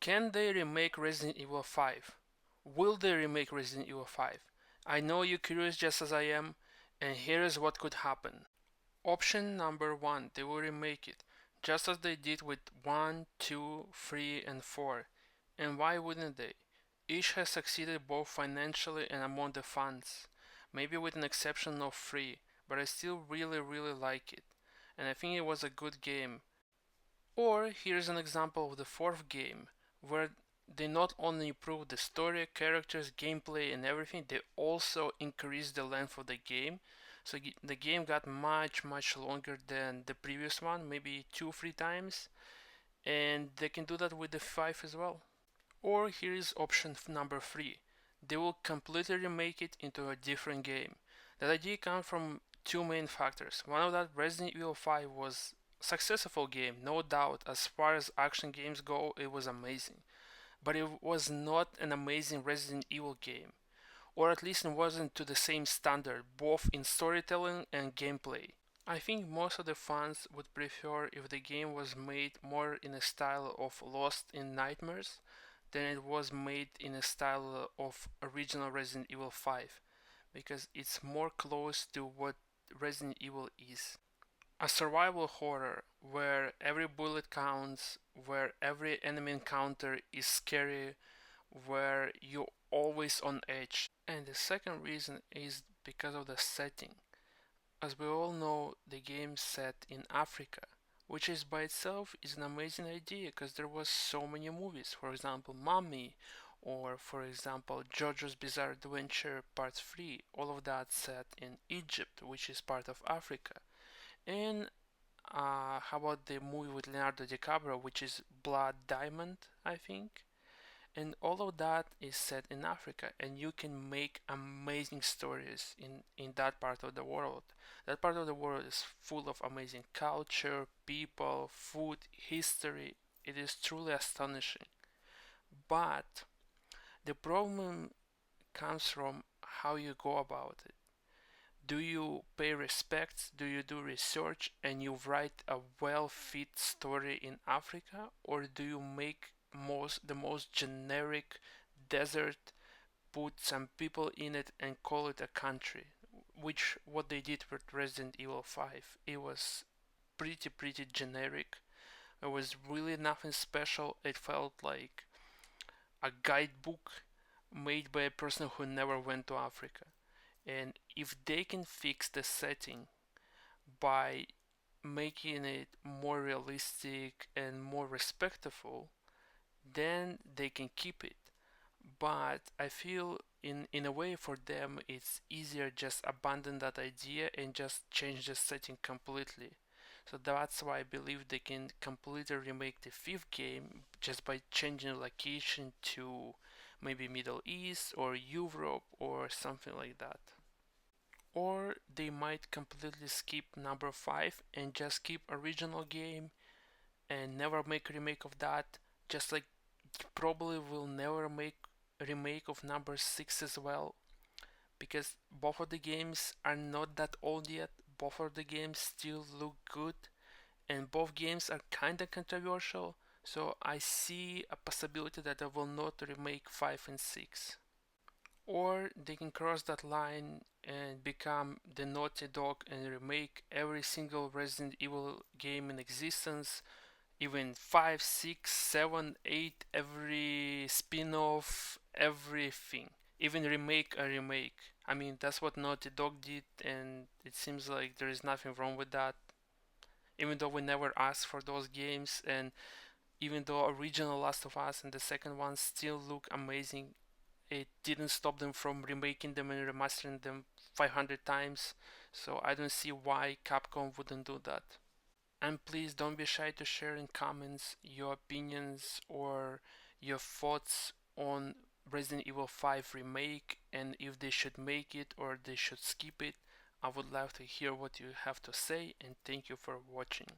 Can they remake Resident Evil 5? Will they remake Resident Evil 5? I know you're curious just as I am, and here is what could happen. Option number 1, they will remake it, just as they did with 1, 2, 3, and 4. And why wouldn't they? Each has succeeded both financially and among the fans. Maybe with an exception of 3, but I still really like it. And I think it was a good game. Or here's an example of the fourth game, where they not only improved the story, characters, gameplay, and everything, they also increased the length of the game. So the game got much longer than the previous one, maybe 2-3 times, and they can do that with the 5 as well. Or here is option number 3. They will completely remake it into a different game. That idea comes from two main factors. One of that, Resident Evil 5 was a successful game, no doubt. As far as action games go, it was amazing. But it was not an amazing Resident Evil game. Or at least it wasn't to the same standard, both in storytelling and gameplay. I think most of the fans would prefer if the game was made more in a style of Lost in Nightmares than it was made in a style of original Resident Evil 5, because it's more close to what Resident Evil is. A survival horror where every bullet counts, where every enemy encounter is scary, where you're always on edge. And the second reason is because of the setting. As we all know, the game set in Africa, which is by itself is an amazing idea because there was so many movies. For example, Mummy, or for example, JoJo's Bizarre Adventure Part 3. All of that set in Egypt, which is part of Africa. And how about the movie with Leonardo DiCaprio, which is Blood Diamond, I think? And all of that is set in Africa, and you can make amazing stories in that part of the world. That part of the world is full of amazing culture, people, food, history. It is truly astonishing. But the problem comes from how you go about it. Do you pay respects? Do you do research and you write a well fit story in Africa? Or do you make the most generic desert, put some people in it and call it a country? Which what they did with Resident Evil 5. It was pretty generic. There was really nothing special. It felt like a guidebook made by a person who never went to Africa. And if they can fix the setting by making it more realistic and more respectful, then they can keep it. But I feel in a way for them it's easier just abandon that idea and just change the setting completely. So that's why I believe they can completely remake the fifth game just by changing the location to maybe Middle East or Europe or something like that. Or they might completely skip number 5 and just keep original game and never make a remake of that, just like probably will never make a remake of number 6 as well, because both of the games are not that old yet, both of the games still look good, and both games are kinda controversial, so I see a possibility that they will not remake 5 and 6. Or they can cross that line and become the Naughty Dog and remake every single Resident Evil game in existence, even 5, 6, 7, 8, every spin off, everything. Even remake a remake. I mean, that's what Naughty Dog did, and it seems like there is nothing wrong with that. Even though we never asked for those games, and even though original Last of Us and the second one still look amazing, it didn't stop them from remaking them and remastering them 500 times. So I don't see why Capcom wouldn't do that. And please don't be shy to share in comments your opinions or your thoughts on Resident Evil 5 Remake, and if they should make it or they should skip it. I would love to hear what you have to say, and thank you for watching.